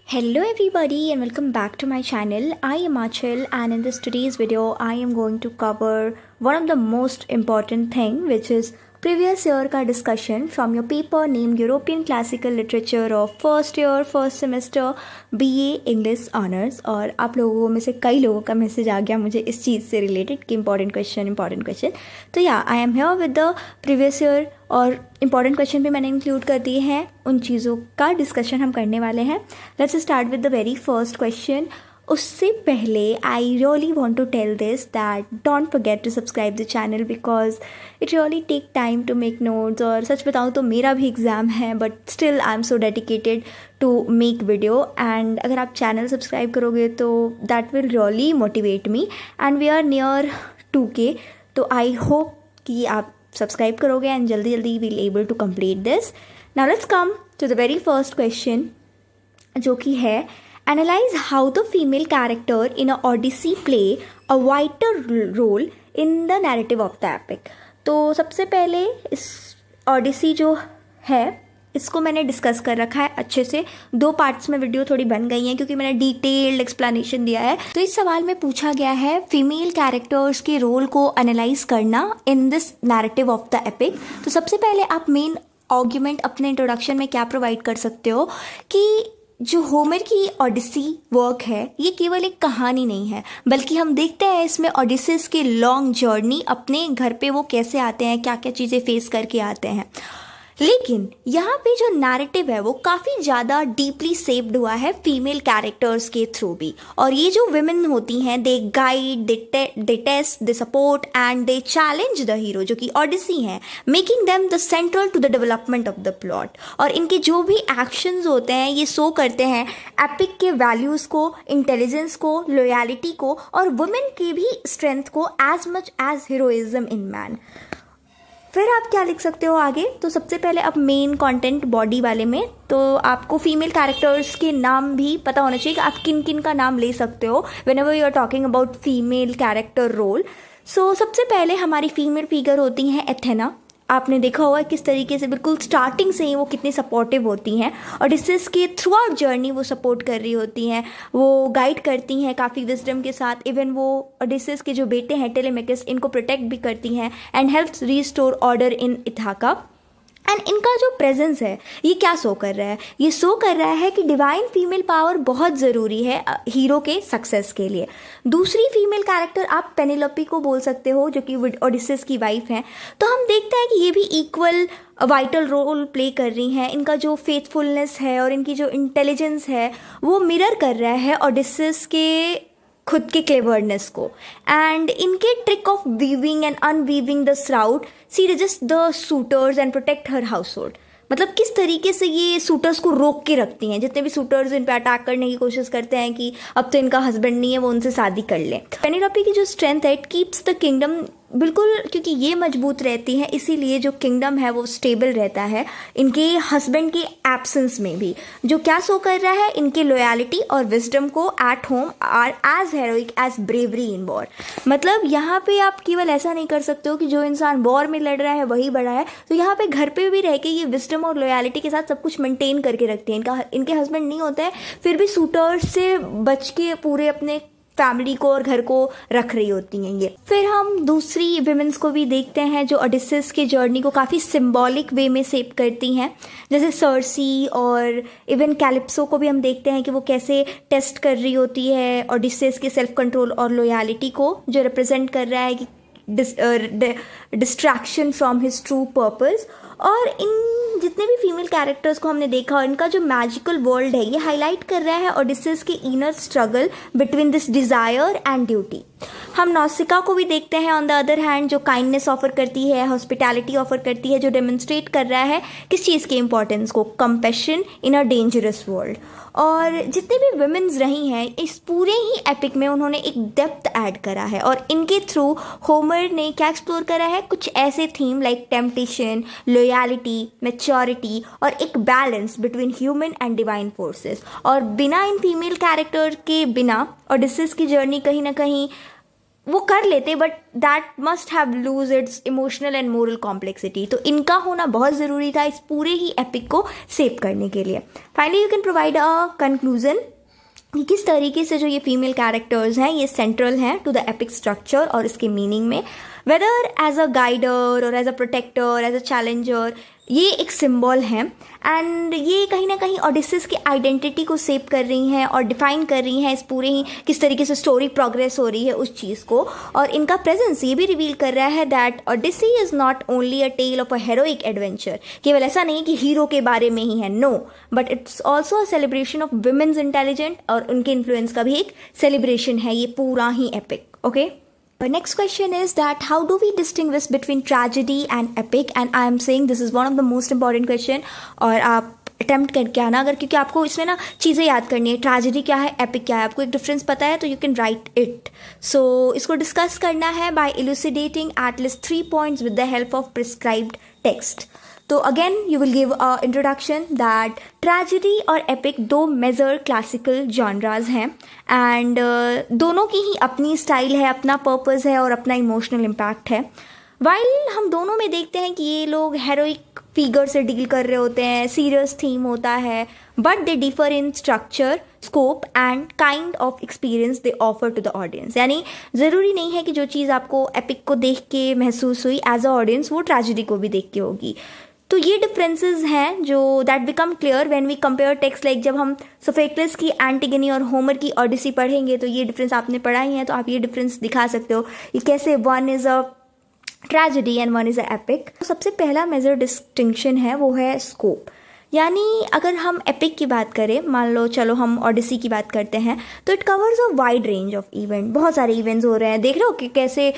Hello everybody and welcome back to my channel. I am Achal and in this today's video I am going to cover one of the most important thing which is previous year का discussion from your paper named European Classical Literature of first year first semester BA English Honors। और आप लोगों में से कई लोगों का message आ गया मुझे इस चीज़ से रिलेटेड कि इंपॉर्टेंट क्वेश्चन। तो या I am here with the previous year और इम्पॉर्टेंट क्वेश्चन भी मैंने इंक्लूड कर दिए हैं। उन चीज़ों का डिस्कशन हम करने वाले हैं। Let's start with the very first question. उससे पहले I really want to tell this that don't forget to subscribe the channel because it really take time to make notes. और सच बताऊँ तो मेरा भी एग्ज़ाम है but still I am so dedicated to make video. And अगर आप channel subscribe करोगे तो that will really motivate me and we are near 2K। तो आई होप कि आप सब्सक्राइब करोगे एंड जल्दी जल्दी will able to complete this. Now let's come to the very first question जो कि है analyse how the female character in a Odyssey play a wider role in the narrative of the epic. तो सबसे पहले इस ओडिसी जो है इसको मैंने डिस्कस कर रखा है अच्छे से। 2 पार्ट्स में वीडियो थोड़ी बन गई हैं क्योंकि मैंने डिटेल्ड एक्सप्लेनेशन दिया है। तो इस सवाल में पूछा गया है फीमेल कैरेक्टर्स के रोल को एनालाइज करना in this narrative of the epic. तो सबसे पहले आप मेन आर्ग्यूमेंट अपने इंट्रोडक्शन में क्या प्रोवाइड कर सकते हो कि जो होमर की ओडिसी वर्क है ये केवल एक कहानी नहीं है बल्कि हम देखते हैं इसमें ओडिसिस की लॉन्ग जर्नी, अपने घर पे वो कैसे आते हैं, क्या क्या चीज़ें फेस करके आते हैं। लेकिन यहाँ पे जो नैरेटिव है वो काफ़ी ज़्यादा डीपली सेप्ड हुआ है फीमेल कैरेक्टर्स के थ्रू भी। और ये जो विमेन होती हैं they guide, they test, they support and they challenge the hero जो कि ओडिसी हैं, making them the central to the development of the plot. और इनके जो भी एक्शंस होते हैं ये शो करते हैं एपिक के वैल्यूज़ को, इंटेलिजेंस को, लॉयल्टी को और वुमेन की भी स्ट्रेंथ को as much as heroism in man. फिर आप क्या लिख सकते हो आगे। तो सबसे पहले अब मेन कंटेंट बॉडी वाले में तो आपको फीमेल कैरेक्टर्स के नाम भी पता होना चाहिए कि आप किन किन का नाम ले सकते हो whenever you are talking about female character role. So सबसे पहले हमारी फीमेल फिगर होती हैं एथेना। आपने देखा होगा किस तरीके से बिल्कुल स्टार्टिंग से ही वो कितनी सपोर्टिव होती हैं और डिसेस के थ्रू आउट जर्नी वो सपोर्ट कर रही होती हैं, वो गाइड करती हैं काफ़ी विजडम के साथ। इवन वो ओडिसिस के जो बेटे हैं टेलेमेकस इनको प्रोटेक्ट भी करती हैं and helps restore order in Ithaca. And इनका जो प्रेजेंस है ये क्या शो कर रहा है, ये शो कर रहा है कि डिवाइन फीमेल पावर बहुत ज़रूरी है हीरो के सक्सेस के लिए। दूसरी फीमेल कैरेक्टर आप पेनेलोपी को बोल सकते हो जो कि ओडिसिस की वाइफ हैं। तो हम देखते हैं कि ये भी इक्वल वाइटल रोल प्ले कर रही हैं। इनका जो फेथफुलनेस है और इनकी जो इंटेलिजेंस है वो मिरर कर रहा है ओडिसिस के खुद के क्लेवरनेस को। एंड इनके trick of weaving and unweaving the shroud see resist the suitors and protect her household. मतलब किस तरीके से ये सूटर्स को रोक के रखती हैं। जितने भी सूटर्स इन पे अटैक करने की कोशिश करते हैं कि अब तो इनका हस्बैंड नहीं है वो उनसे शादी कर ले। पेनेलोपी की जो स्ट्रेंथ है इट कीप्स द किंगडम, बिल्कुल क्योंकि ये मजबूत रहती है इसीलिए जो किंगडम है वो स्टेबल रहता है इनके हस्बैंड के एब्सेंस में भी। जो क्या शो कर रहा है इनके लॉयल्टी और विजडम को at home are as heroic as bravery in war. मतलब यहाँ पे आप केवल ऐसा नहीं कर सकते हो कि जो इंसान वॉर में लड़ रहा है वही बड़ा है। तो यहाँ पे घर पे भी रह के ये विजडम और लॉयल्टी के साथ सब कुछ मेंटेन करके रखती है। इनके हस्बैंड नहीं होता है फिर भी सूटर्स से बच के पूरे अपने फैमिली को और घर को रख रही होती हैं ये। फिर हम दूसरी विमेंस को भी देखते हैं जो ओडिसिस के जर्नी को काफ़ी सिंबॉलिक वे में शेप करती हैं, जैसे सर्सी और इवन कैलिप्सो को भी हम देखते हैं कि वो कैसे टेस्ट कर रही होती है ओडिसिस के सेल्फ कंट्रोल और लॉयल्टी को, जो रिप्रेजेंट कर रहा है कि distraction from his true purpose. और इन जितने भी फीमेल कैरेक्टर्स को हमने देखा और इनका जो मैजिकल वर्ल्ड है ये हाईलाइट कर रहा है ओडिसिस के inner struggle between this desire and duty. हम नौसिका को भी देखते हैं ऑन द अदर हैंड जो काइंडनेस ऑफर करती है, हॉस्पिटैलिटी ऑफर करती है, जो डेमोन्स्ट्रेट कर रहा है किस चीज़ के इंपॉर्टेंस को, compassion in a dangerous world. और जितने भी वुमेन्स रही हैं इस पूरे ही एपिक में उन्होंने एक डेप्थ ऐड करा है और इनके थ्रू होमर ने क्या एक्सप्लोर करा है, कुछ ऐसे theme like temptation, loyalty, maturity और एक balance between human and divine forces. और बिना इन फीमेल कैरेक्टर के बिना ओडिसिस की जर्नी कहीं ना कहीं वो कर लेते, but that must have lose its emotional and moral complexity. तो इनका होना बहुत ज़रूरी था इस पूरे ही एपिक को सेव करने के लिए। Finally you can provide a conclusion कि किस तरीके से जो ये फीमेल कैरेक्टर्स हैं ये सेंट्रल हैं टू द एपिक स्ट्रक्चर और इसके मीनिंग में, वेदर एज अ गाइडर और as a protector, as a challenger, ये एक सिंबल है एंड ये कहीं ना कहीं ओडिसिस की आइडेंटिटी को सेव कर रही हैं और डिफाइन कर रही हैं इस पूरे ही किस तरीके से स्टोरी प्रोग्रेस हो रही है उस चीज़ को। और इनका प्रेजेंस ये भी रिवील कर रहा है that Odyssey is not only a tale of a heroic adventure. केवल ऐसा नहीं कि हीरो के बारे में ही है, no, but it's also a celebration of women's intelligent और उनके इन्फ्लुएंस का भी एक सेलिब्रेशन है ये पूरा ही epic. Okay, next question is that how do we distinguish between tragedy and epic, and I am saying this is one of the most important question। और आप अटेम्प्ट करके आना अगर, क्योंकि आपको इसमें ना चीज़ें याद करनी है, ट्रेजेडी क्या है, एपिक क्या है, आपको एक डिफरेंस पता है तो you can write it. So इसको डिस्कस करना है by elucidating at least 3 points with the help of prescribed text. तो again you will give a introduction that tragedy और एपिक दो मेजर क्लासिकल जॉनराज हैं एंड दोनों की ही अपनी स्टाइल है, अपना पर्पस है और अपना इमोशनल इम्पैक्ट है। वाइल हम दोनों में देखते हैं कि ये लोग हेरोइक फिगर से डील कर रहे होते हैं, सीरियस थीम होता है, but they differ in structure, scope and kind of experience they offer to the audience. यानी ज़रूरी नहीं है कि जो चीज़ आपको एपिक को देख के महसूस हुई एज अ ऑडियंस वो ट्रेजेडी को भी देख के होगी। तो ये डिफरेंसेस हैं जो that become clear when we compare text, like जब हम सोफोक्लिस की एंटिगनी और होमर की ओडिसी पढ़ेंगे तो ये डिफरेंस आपने पढ़ा ही है, तो आप ये डिफरेंस दिखा सकते हो कि कैसे one is a tragedy and one is a epic. सबसे पहला मेजर डिस्टिंक्शन है वो है स्कोप। यानी अगर हम एपिक की बात करें, मान लो चलो हम ओडिसी की बात करते हैं, तो it covers a wide range of event. बहुत सारे इवेंट्स हो रहे हैं, देख रहे हो कि कैसे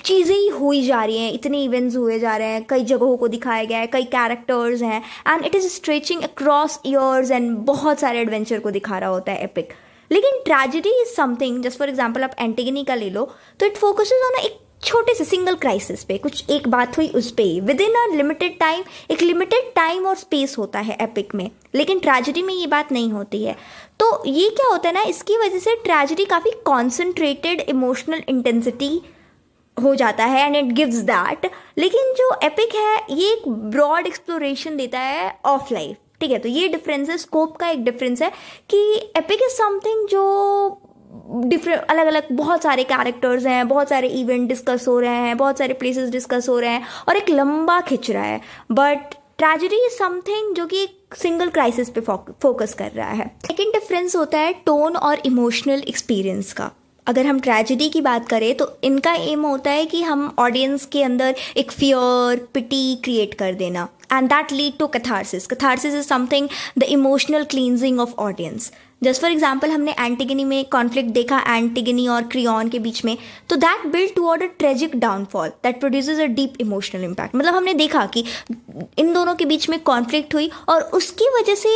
चीज़ें ही हुई जा रही हैं, इतने इवेंट्स हुए जा रहे हैं, कई जगहों को दिखाया गया है, कई कैरेक्टर्स हैं and it is stretching across years and बहुत सारे एडवेंचर को दिखा रहा होता है एपिक। लेकिन tragedy is something, just for example आप एंटिगनी का ले लो, तो इट फोकसेस ऑन एक छोटे से सिंगल क्राइसिस पे, कुछ एक बात हुई उस पे with in a limited time, एक लिमिटेड टाइम और स्पेस होता है एपिक में, लेकिन ट्रेजेडी में ये बात नहीं होती है। तो ये क्या होता है ना, इसकी वजह से ट्रेजेडी काफ़ी कॉन्सेंट्रेटेड इमोशनल इंटेंसिटी हो जाता है एंड इट गिव्स दैट, लेकिन जो एपिक है ये एक ब्रॉड एक्सप्लोरेशन देता है ऑफ लाइफ। ठीक है, तो ये डिफरेंस है, स्कोप का एक डिफरेंस है कि एपिक इज समथिंग जो डिफरेंट अलग अलग बहुत सारे कैरेक्टर्स हैं, बहुत सारे इवेंट डिस्कस हो रहे हैं, बहुत सारे प्लेसेस डिस्कस हो रहे हैं और एक लंबा खिंच रहा है, बट ट्रेजेडी इज समथिंग जो कि एक सिंगल क्राइसिस पे फोकस कर रहा है। सेकेंड डिफरेंस होता है टोन और इमोशनल एक्सपीरियंस का। अगर हम ट्रेजेडी की बात करें तो इनका एम होता है कि हम ऑडियंस के अंदर एक फियर, पिटी क्रिएट कर देना and that lead to catharsis. Catharsis is something the emotional cleansing of audience. Just for example हमने एंटिगनी में कॉन्फ्लिक्ट देखा एंटिगनी और क्रियॉन के बीच में, तो that build toward a tragic downfall that produces a deep emotional impact. मतलब हमने देखा कि इन दोनों के बीच में कॉन्फ्लिक्ट हुई और उसकी वजह से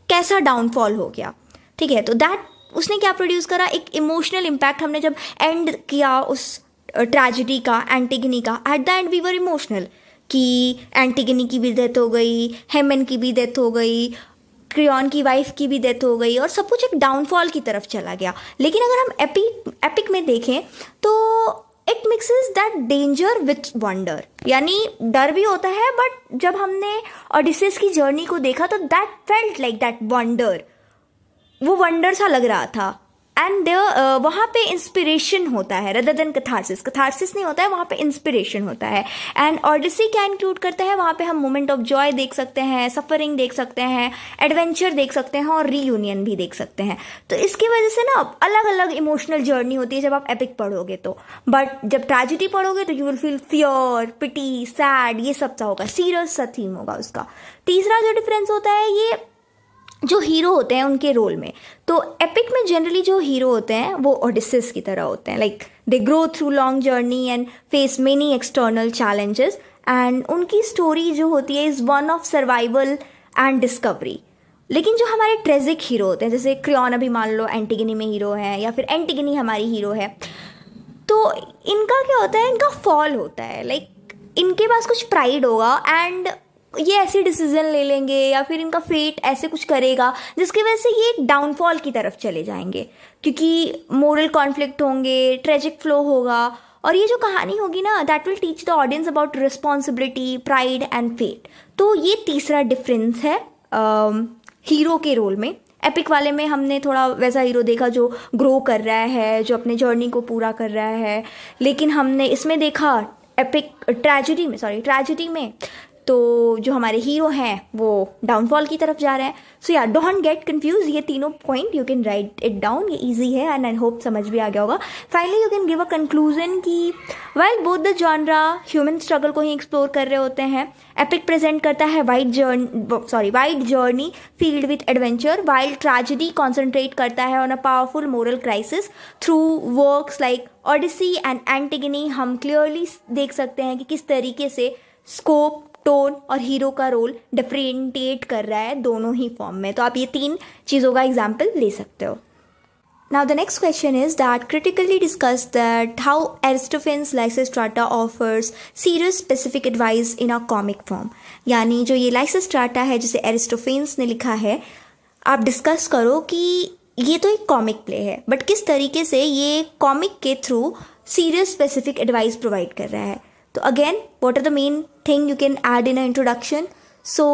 कैसा डाउनफॉल हो गया। ठीक है, तो दैट उसने क्या प्रोड्यूस करा, एक इमोशनल इम्पैक्ट। हमने जब एंड किया उस ट्रेजेडी का, एंटिगनी का, at the end we were emotional कि एंटिगनी की भी डेथ हो गई, हेमन की भी डेथ हो गई, क्रियॉन की वाइफ की भी डेथ हो गई और सब कुछ एक डाउनफॉल की तरफ चला गया। लेकिन अगर हम एपिक में देखें तो it mixes that danger with wonder, यानी डर भी होता है, बट जब हमने ओडिसियस की जर्नी को देखा तो that felt like that wonder, वो वंडर सा लग रहा था एंड वहाँ पे इंस्पिरेशन होता है रदर देन कैथारसिस। कैथारसिस नहीं होता है, वहाँ पे इंस्पिरेशन होता है। एंड ओडिसी क्या इंक्लूड करता है, वहाँ पे हम मोमेंट ऑफ जॉय देख सकते हैं, सफरिंग देख सकते हैं, एडवेंचर देख सकते हैं और रीयूनियन भी देख सकते हैं। तो इसकी वजह से ना अलग अलग इमोशनल जर्नी होती है जब आप एपिक पढ़ोगे तो, बट जब ट्रेजेडी पढ़ोगे तो you will feel fear, pity, sad, ये सब सा होगा, सीरियस सा थीम होगा उसका। तीसरा जो डिफरेंस होता है ये जो हीरो होते हैं उनके रोल में। तो एपिक में जनरली जो हीरो होते हैं वो ओडिसिस की तरह होते हैं, like they grow through long journey and face many external challenges and उनकी स्टोरी जो होती है is one of survival and discovery. लेकिन जो हमारे ट्रेजिक हीरो होते हैं, जैसे क्रियॉन अभी मान लो एंटिगनी में हीरो है या फिर एंटिगनी हमारी हीरो है, तो इनका क्या होता है, इनका फॉल होता है, लाइक इनके पास कुछ प्राइड होगा एंड ये ऐसे डिसीजन ले लेंगे या फिर इनका फेट ऐसे कुछ करेगा जिसकी वजह से ये एक डाउनफॉल की तरफ चले जाएंगे, क्योंकि मोरल कॉन्फ्लिक्ट होंगे, ट्रेजिक फ्लो होगा, और ये जो कहानी होगी ना that will teach the audience about responsibility, pride and fate. तो ये तीसरा डिफरेंस है हीरो के रोल में। एपिक वाले में हमने थोड़ा वैसा हीरो देखा जो ग्रो कर रहा है, जो अपने जर्नी को पूरा कर रहा है, लेकिन हमने इसमें देखा ट्रेजेडी में तो जो हमारे हीरो हैं वो डाउनफॉल की तरफ जा रहे हैं। सो या डोंट गेट कंफ्यूज, ये तीनों point you can write it down, ये इजी है एंड आई होप समझ भी आ गया होगा। Finally you can give a conclusion कि while both the genre human struggle को ही एक्सप्लोर कर रहे होते हैं, एपिक प्रेजेंट करता है wide journey filled with adventure, while tragedy concentrate करता है on a powerful moral crisis through works like Odyssey and Antigone. हम क्लियरली देख सकते हैं कि किस तरीके से स्कोप, टोन और हीरो का रोल डिफरेंटिएट कर रहा है दोनों ही फॉर्म में। तो आप ये तीन चीज़ों का एग्जाम्पल ले सकते हो। Now the next question is that critically discuss that how Aristophanes Lysistrata offers serious specific advice in a comic form। यानी जो ये Lysistrata है जिसे एरिस्टोफेन्स ने लिखा है, आप डिस्कस करो कि ये तो एक कॉमिक प्ले है बट किस तरीके से ये कॉमिक के through serious specific advice provide कर रहा है। तो again what are the main thing you can add in a introduction. So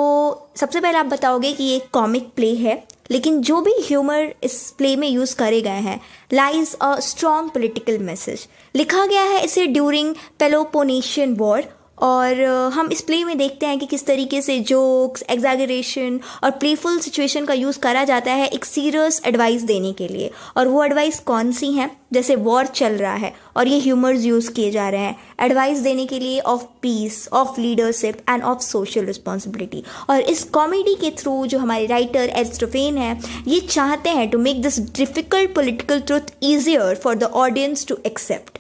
सबसे पहले आप बताओगे कि ये एक कॉमिक प्ले है, लेकिन जो भी ह्यूमर इस प्ले में यूज़ करे गए हैं lies a strong political message. लिखा गया है इसे ड्यूरिंग पेलोपोनेशियन वॉर, और हम इस प्ले में देखते हैं कि किस तरीके से जोक्स, एग्जैगरेशन और प्लेफुल सिचुएशन का यूज़ करा जाता है एक सीरियस एडवाइस देने के लिए। और वो एडवाइस कौन सी हैं? जैसे वॉर चल रहा है और ये ह्यूमर्स यूज़ किए जा रहे हैं एडवाइस देने के लिए of peace, of leadership end of social responsibility. और इस कॉमेडी के थ्रू जो हमारे राइटर एरिस्टोफेन है ये चाहते हैं to make this difficult political truth easier for the audience to accept.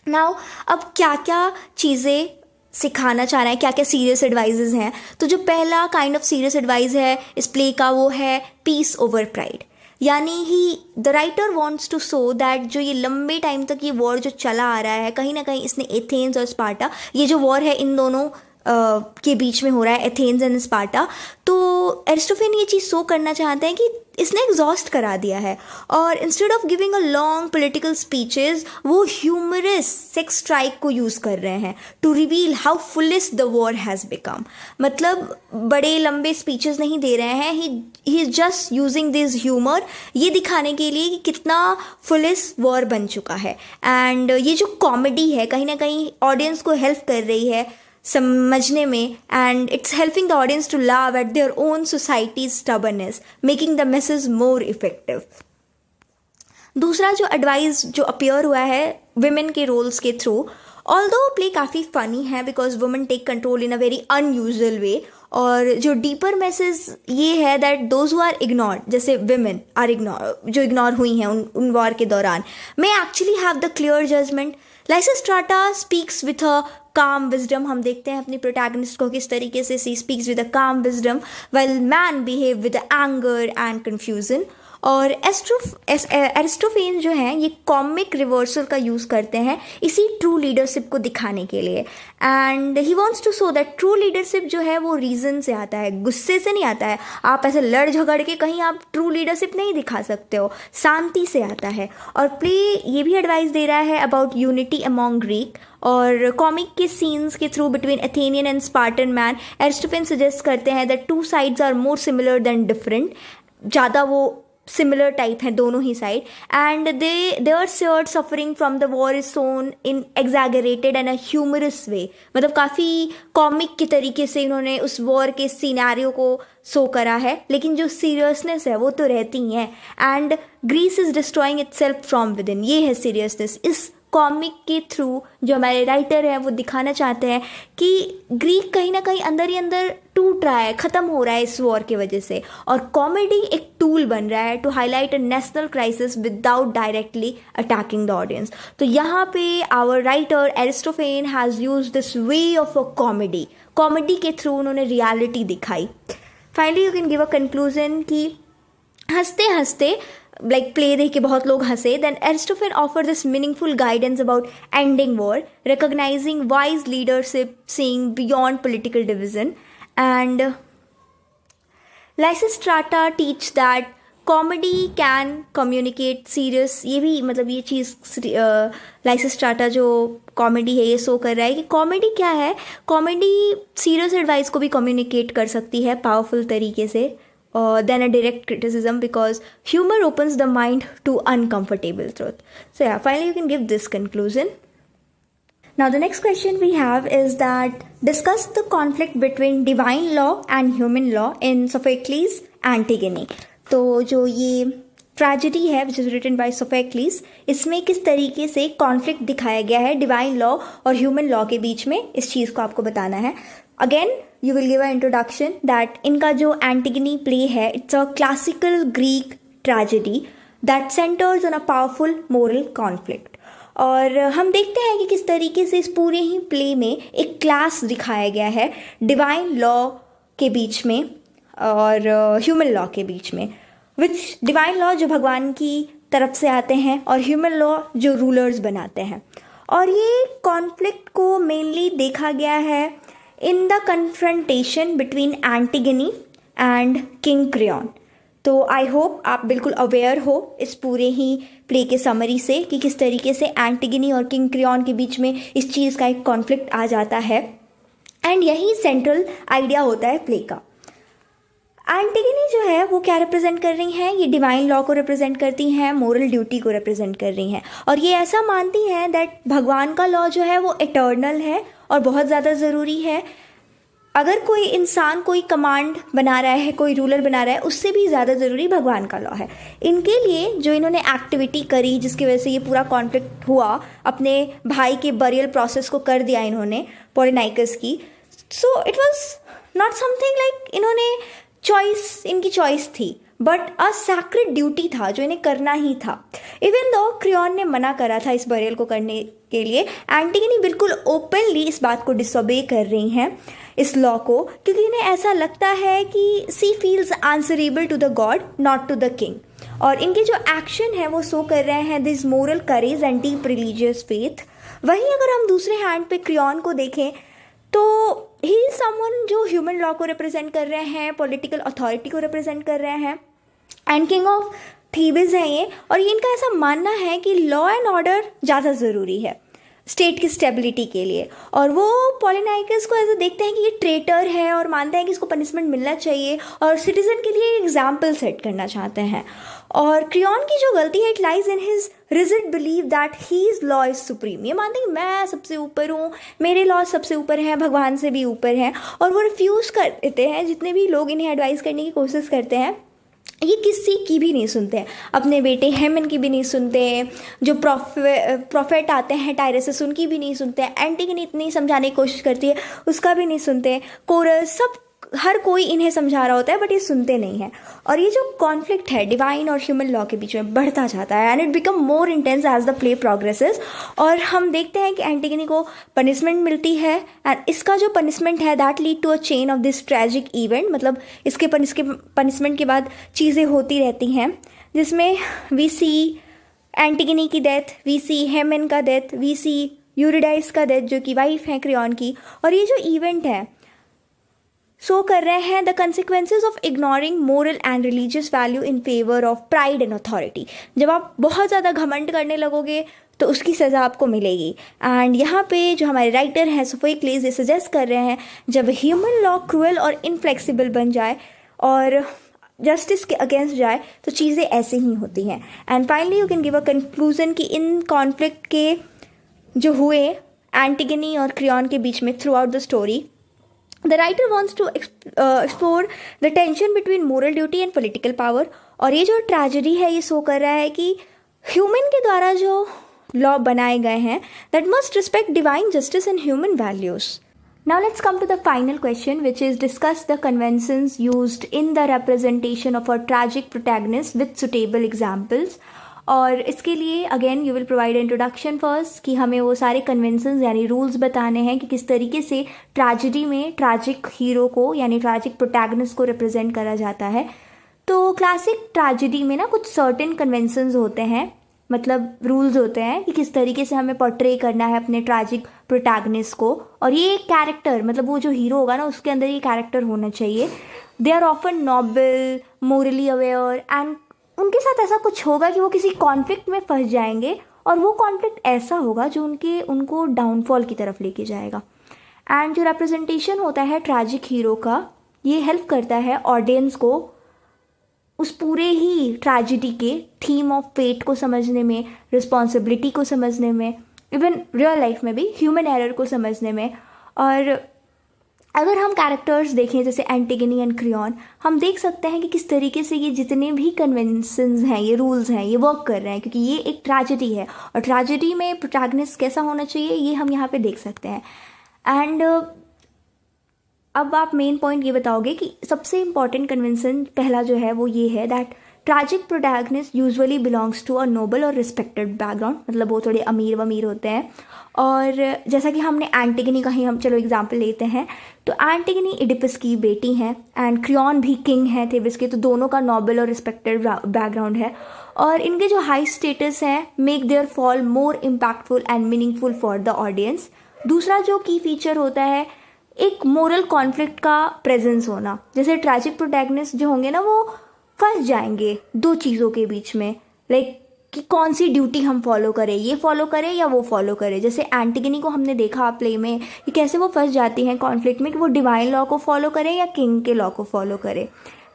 Now अब क्या क्या चीज़ें सिखाना चाह रहा है, क्या क्या सीरियस एडवाइजेज हैं। तो जो पहला काइंड ऑफ सीरियस एडवाइस है इस प्ले का वो है पीस ओवर प्राइड। यानी ही the writer wants to show that जो ये लंबे टाइम तक ये वॉर जो चला आ रहा है, कहीं ना कहीं इसने एथेंस और स्पार्टा, ये जो वॉर है इन दोनों के बीच में हो रहा है, एथेंस एंड स्पार्टा। तो एरिस्टोफेन ये चीज़ शो करना चाहते हैं कि इसने एग्जॉस्ट करा दिया है, और instead of giving a long political speeches वो ह्यूमरस सेक्स स्ट्राइक को यूज़ कर रहे हैं to reveal how foolish the war has become. मतलब बड़े लंबे स्पीचेस नहीं दे रहे हैं, he is just using this humour ये दिखाने के लिए कि कितना फुलिश वॉर बन चुका है। एंड ये जो कॉमेडी है कहीं ना कहीं ऑडियंस को हेल्प कर रही है समझने में, and it's helping the audience to laugh at their own societies stubbornness, making the message more effective. दूसरा जो एडवाइस जो अपीयर हुआ है विमेन के रोल्स के थ्रू, ऑल्दो प्ले काफ़ी फ़नी है because women take control in a very unusual way, और जो डीपर मैसेज ये है that those who are ignored, जैसे विमेन आर इग्नोर, जो इग्नोर हुई हैं उन वॉर के दौरान, may actually have the clear judgment. Lysistrata speaks with a calm wisdom. हम देखते हैं अपनी प्रोटैगनिस्ट को किस तरीके से she speaks with a calm wisdom while man behave with anger and confusion. और एरिस्टोफेन जो हैं ये कॉमिक रिवर्सल का यूज़ करते हैं इसी ट्रू लीडरशिप को दिखाने के लिए, and he wants to show that true leadership जो है वो रीज़न से आता है, गुस्से से नहीं आता है। आप ऐसे लड़ झगड़ के कहीं आप ट्रू लीडरशिप नहीं दिखा सकते हो, शांति से आता है। और प्ले ये भी एडवाइस दे रहा है अबाउट यूनिटी अमॉन्ग ग्रीक, और कॉमिक के सीन्स के through between Athenian and Spartan man Aristophanes suggest करते हैं that two sides are more similar than different. ज़्यादा वो सिमिलर टाइप हैं दोनों ही side, and their shared suffering from the war is shown in exaggerated and a humorous way. मतलब काफ़ी comic के तरीके से इन्होंने उस वॉर के सिनेरियो को शो करा है, लेकिन जो सीरियसनेस है वो तो रहती ही है। And Greece is destroying itself from within, ये है सीरियसनेस। इस कॉमिक के थ्रू जो हमारे राइटर हैं वो दिखाना चाहते हैं कि ग्रीक कहीं ना कहीं अंदर ही अंदर टूट रहा है, ख़त्म हो रहा है इस वॉर की वजह से, और कॉमेडी एक टूल बन रहा है to highlight a national crisis without directly attacking the audience. तो यहाँ पे our writer Aristophanes has use this way of a comedy के थ्रू उन्होंने रियलिटी दिखाई। Finally you can give a conclusion कि हंसते हंसते लाइक प्ले देख के बहुत लोग हंसे, then Aristophanes offer this meaningful guidance about ending war, recognising wise leadership, seeing beyond political division, and Lysistrata teach that comedy can communicate serious, ये भी मतलब ये चीज़ लाइसिस्ट्राटा जो कॉमेडी है ये शो कर रहा है कि कॉमेडी क्या है, कॉमेडी सीरियस एडवाइस को भी कम्युनिकेट कर सकती है पावरफुल तरीके से than a direct criticism, because humour opens the mind to uncomfortable truth. So yeah, finally you can give this conclusion. Now the next question we have is that discuss the conflict between divine law and human law in Sophocles' Antigone. तो जो ये tragedy है which is written by Sophocles, इसमें किस तरीके से conflict दिखाया गया है डिवाइन लॉ और ह्यूमन लॉ के बीच में, इस चीज़ को आपको बताना है. Again you will give a introduction that इनका जो एंटिगनी प्ले है it's a classical Greek tragedy that centres on a powerful moral conflict. और हम देखते हैं कि किस तरीके से इस पूरे ही प्ले में एक क्लास दिखाया गया है डिवाइन लॉ के बीच में और ह्यूमन लॉ के बीच में, विच डिवाइन लॉ जो भगवान की तरफ से आते हैं और ह्यूमन लॉ जो रूलर्स बनाते हैं. और ये कॉन्फ्लिक्ट को मेनली देखा गया है in the confrontation between Antigone and king Creon. तो आई होप आप बिल्कुल अवेयर हो इस पूरे ही प्ले के समरी से कि किस तरीके से एंटिगनी और किंग क्रियॉन के बीच में इस चीज़ का एक कॉन्फ्लिक्ट आ जाता है. एंड यही सेंट्रल आइडिया होता है प्ले का. एंटिगनी जो है वो क्या रिप्रेजेंट कर रही हैं, ये डिवाइन लॉ को रिप्रेजेंट करती हैं, मोरल ड्यूटी को रिप्रेजेंट कर रही हैं, और ये ऐसा मानती हैं दैट भगवान का लॉ जो है वो इटर्नल है और बहुत ज़्यादा ज़रूरी है. अगर कोई इंसान कोई कमांड बना रहा है, कोई रूलर बना रहा है, उससे भी ज़्यादा ज़रूरी भगवान का लॉ है. इनके लिए जो इन्होंने एक्टिविटी करी जिसकी वजह से ये पूरा कॉन्फ्लिक्ट हुआ, अपने भाई के बरियल प्रोसेस को कर दिया इन्होंने पॉलिनाइकस की. So it was not something like इन्होंने चॉइस, इनकी चॉइस थी, बट अ सैक्रेड ड्यूटी था जो इन्हें करना ही था. इवन दो क्रियॉन ने मना करा था इस बरियल को करने के लिए, एंटिगनी बिल्कुल ओपनली इस बात को डिसोबे कर रही हैं इस लॉ को, क्योंकि इन्हें ऐसा लगता है कि she feels answerable to the god not to the king. और इनके जो एक्शन है वो शो कर रहे हैं this moral courage and deep religious faith. वहीं अगर हम दूसरे हैंड पे क्रियॉन को देखें तो ही इज समवन जो ह्यूमन लॉ को रिप्रेजेंट कर रहे हैं, पॉलिटिकल अथॉरिटी को रिप्रेजेंट कर रहे हैं, एंड किंग ऑफ थीबिस हैं ये. और ये इनका ऐसा मानना है कि लॉ एंड ऑर्डर ज़्यादा ज़रूरी है स्टेट की स्टेबिलिटी के लिए. और वो पॉलिनाइकस को ऐसा देखते हैं कि ये ट्रेटर है और मानते हैं कि इसको पनिशमेंट मिलना चाहिए और सिटीजन के लिए एग्जाम्पल सेट करना चाहते हैं. और क्रियॉन की जो गलती है it lies in his rigid believe that his law is supreme. ये मानते हैं कि मैं सबसे ऊपर हूँ, मेरे लॉ सबसे ऊपर हैं, भगवान से भी ऊपर हैं. और वो रिफ्यूज़ कर देते हैं, जितने भी लोग इन्हें एडवाइस करने की कोशिश करते हैं ये किसी की भी नहीं सुनते हैं. अपने बेटे हेमन की भी नहीं सुनते हैं, जो प्रॉफेट आते हैं टायरेसिस उनकी भी नहीं सुनते हैं, एंटिगनी इतनी समझाने की कोशिश करती है उसका भी नहीं सुनते हैं, कोरस, सब हर कोई इन्हें समझा रहा होता है बट ये सुनते नहीं हैं. और ये जो कॉन्फ्लिक्ट है डिवाइन और ह्यूमन लॉ के बीच में बढ़ता जाता है and it become more intense as the play progresses. और हम देखते हैं कि एंटिगनी को पनिशमेंट मिलती है एंड इसका जो पनिशमेंट है that lead to a chain of this tragic event. मतलब इसके पनिशमेंट के बाद चीज़ें होती रहती हैं जिसमें वी सी एंटिगनी की डेथ, वी सी हेमन का डेथ, वी सी यूरिडाइस का डेथ जो कि वाइफ है क्रियॉन की. और ये जो इवेंट है शो कर रहे हैं the consequences of ignoring moral and religious value in favour of pride and authority. जब आप बहुत ज़्यादा घमंड करने लगोगे तो उसकी सज़ा आपको मिलेगी. एंड यहाँ पे जो हमारे राइटर हैं सोफोक्लिस ये सजेस्ट कर रहे हैं जब ह्यूमन लॉ क्रूअल और इनफ्लेक्सिबल बन जाए और जस्टिस के अगेंस्ट जाए तो चीज़ें ऐसे ही होती हैं. And finally you can give a conclusion कि इन कॉन्फ्लिक्ट के जो हुए एंटिगनी और क्रियॉन के बीच में through out the story, the writer wants to explore the tension between moral duty and political power. और ये जो ट्रेजेडी है ये शो कर रहा है कि ह्यूमन के द्वारा जो लॉ बनाए गए हैं that must respect divine justice and human values. Now let's come to the final question, which is discuss the conventions used in the representation of a tragic protagonist with suitable examples. और इसके लिए again you will provide introduction first कि हमें वो सारे conventions यानी rules बताने हैं कि किस तरीके से ट्रेजेडी में ट्रैजिक हीरो को यानी ट्रैजिक प्रोटैगनिस्ट को रिप्रेजेंट करा जाता है. तो क्लासिक ट्रेजेडी में ना कुछ सर्टेन कन्वेंशंस होते हैं, मतलब रूल्स होते हैं कि किस तरीके से हमें पोर्ट्रे करना है अपने ट्रैजिक प्रोटैगनिस्ट को, और ये कैरेक्टर मतलब वो जो हीरो होगा ना उसके अंदर ये कैरेक्टर होना चाहिए। They are often noble, morally aware, and उनके साथ ऐसा कुछ होगा कि वो किसी कॉन्फ्लिक्ट में फंस जाएंगे और वो कॉन्फ्लिक्ट ऐसा होगा जो उनको डाउनफॉल की तरफ लेके जाएगा। एंड जो रिप्रेजेंटेशन होता है ट्रैजिक हीरो का, ये हेल्प करता है ऑडियंस को उस पूरे ही ट्रेजिडी के थीम ऑफ फेट को समझने में, रिस्पॉन्सिबिलिटी को समझने में, इवन रियल लाइफ में भी ह्यूमन एरर को समझने में। और अगर हम कैरेक्टर्स देखें जैसे एंटिगनी एंड क्रियॉन, हम देख सकते हैं कि किस तरीके से ये जितने भी कन्वेंशंस हैं, ये रूल्स हैं, ये वर्क कर रहे हैं, क्योंकि ये एक ट्रेजेडी है और ट्रेजेडी में प्रोटैगनिस्ट कैसा होना चाहिए ये हम यहाँ पे देख सकते हैं। एंड अब आप मेन पॉइंट ये बताओगे कि सबसे इम्पॉर्टेंट कन्वेंशन पहला जो है वो ये है that tragic protagonist usually belongs to a noble और रिस्पेक्टेड बैकग्राउंड, मतलब वो थोड़े अमीर वमीर होते हैं। और जैसा कि हमने एंटिगनी का ही हम चलो एग्जांपल लेते हैं, तो एंटिगनी इडिपस की बेटी हैं एंड क्रियॉन भी किंग है थेबिस के, तो दोनों का नोबल और रिस्पेक्टेड बैकग्राउंड है और इनके जो हाई स्टेटस हैं make their fall more impactful and meaningful for the audience. दूसरा जो की फीचर होता है एक मोरल कॉन्फ्लिक्ट का प्रेजेंस होना, जैसे ट्रैजिक प्रोटैगनिस्ट जो होंगे ना वो फंस जाएंगे दो चीज़ों के बीच में, लाइक कि कौन सी ड्यूटी हम फॉलो करें, ये फॉलो करें या वो फॉलो करें। जैसे एंटिगनी को हमने देखा प्ले में कि कैसे वो फंस जाती हैं कॉन्फ्लिक्ट में कि वो डिवाइन लॉ को फॉलो करें या किंग के लॉ को फॉलो करें।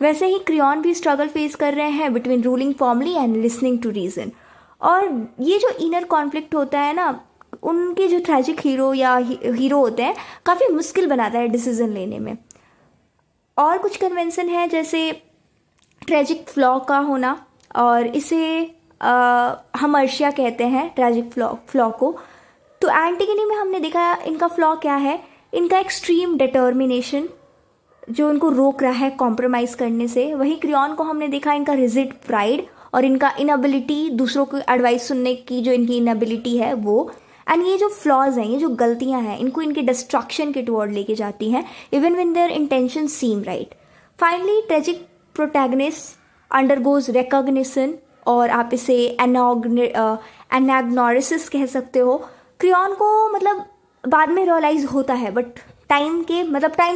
वैसे ही क्रियॉन भी स्ट्रगल फेस कर रहे हैं between ruling formally and listening to reason. और ये जो इनर कॉन्फ्लिक्ट होता है ना, उनके जो ट्रैजिक हीरो या हीरो होते हैं काफ़ी मुश्किल बनाता है डिसीजन लेने में। और कुछ कन्वेंशन है जैसे ट्रैजिक फ्लॉ का होना, और इसे हमर्शिया कहते हैं ट्रैजिक फ्लॉ को। तो एंटिगनी में हमने देखा इनका फ्लॉ क्या है, इनका एक्सट्रीम डिटर्मिनेशन जो इनको रोक रहा है कॉम्प्रोमाइज़ करने से। वही क्रियॉन को हमने देखा इनका रिजिड प्राइड और इनका इनएबिलिटी, दूसरों की एडवाइस सुनने की जो इनकी इनएबिलिटी है वो। एंड ये जो फ्लॉज हैं, ये जो गलतियां हैं, इनको इनके डिस्ट्रक्शन के टुवर्ड लेके जाती हैं even when there intention seem right. Finally tragic protagonist undergoes recognition, और आप इसे एनाग्नोरिसिस कह सकते हो। क्रियॉन को मतलब बाद में रियलाइज होता है, बट टाइम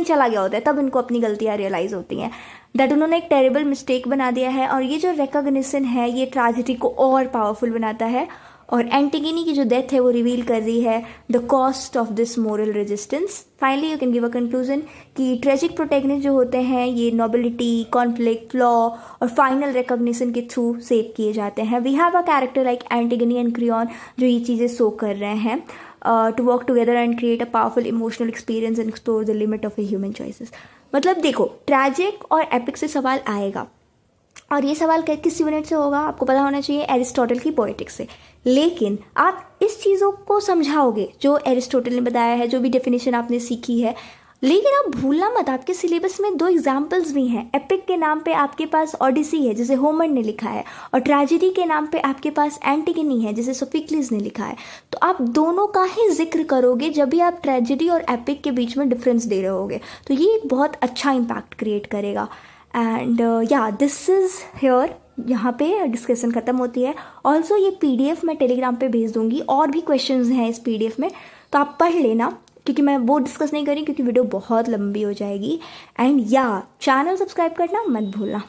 चला गया होता है तब इनको अपनी गलतियाँ रियलाइज होती हैं दैट उन्होंने एक टेरेबल मिस्टेक बना दिया है। और ये जो रिकॉग्निशन है ये ट्रेजेडी को और पावरफुल बनाता है। और एंटिगनी की जो डेथ है वो रिवील कर रही है the cost of this moral resistance. Finally you can give a conclusion कि ट्रेजिक प्रोटैगनिस्ट जो होते हैं ये नोबिलिटी, कॉन्फ्लिक्ट, फ्लॉ और फाइनल रिकॉग्निशन के थ्रू सेव किए जाते हैं। We have a character like Antigone and Creon जो ये चीज़ें शो कर रहे हैं to work together and create a powerful emotional experience and explore the limit of a human choices. मतलब देखो ट्रैजिक और एपिक से सवाल आएगा, और ये सवाल किस यूनिट से होगा आपको पता होना चाहिए, एरिस्टोटल की पोएटिक्स से। लेकिन आप इस चीज़ों को समझाओगे जो एरिस्टोटल ने बताया है, जो भी डेफिनेशन आपने सीखी है, लेकिन आप भूलना मत आपके सिलेबस में 2 एग्जाम्पल्स भी हैं। एपिक के नाम पे आपके पास ओडिसी है जिसे होमर ने लिखा है, और ट्रेजेडी के नाम पे आपके पास एंटिगनी है जिसे सोफिक्लिस ने लिखा है। तो आप दोनों का ही जिक्र करोगे जब भी आप ट्रेजेडी और एपिक के बीच में डिफरेंस दे रहे होगे, तो ये एक बहुत अच्छा इम्पैक्ट क्रिएट करेगा। एंड या दिस इज़ हेयर, यहाँ पे डिस्कशन ख़त्म होती है। ऑल्सो ये PDF मैं टेलीग्राम पे भेज दूँगी, और भी क्वेश्चंस हैं इस PDF में, तो आप पढ़ लेना, क्योंकि मैं वो डिस्कस नहीं करी क्योंकि वीडियो बहुत लंबी हो जाएगी। एंड या चैनल सब्सक्राइब करना मत भूलना।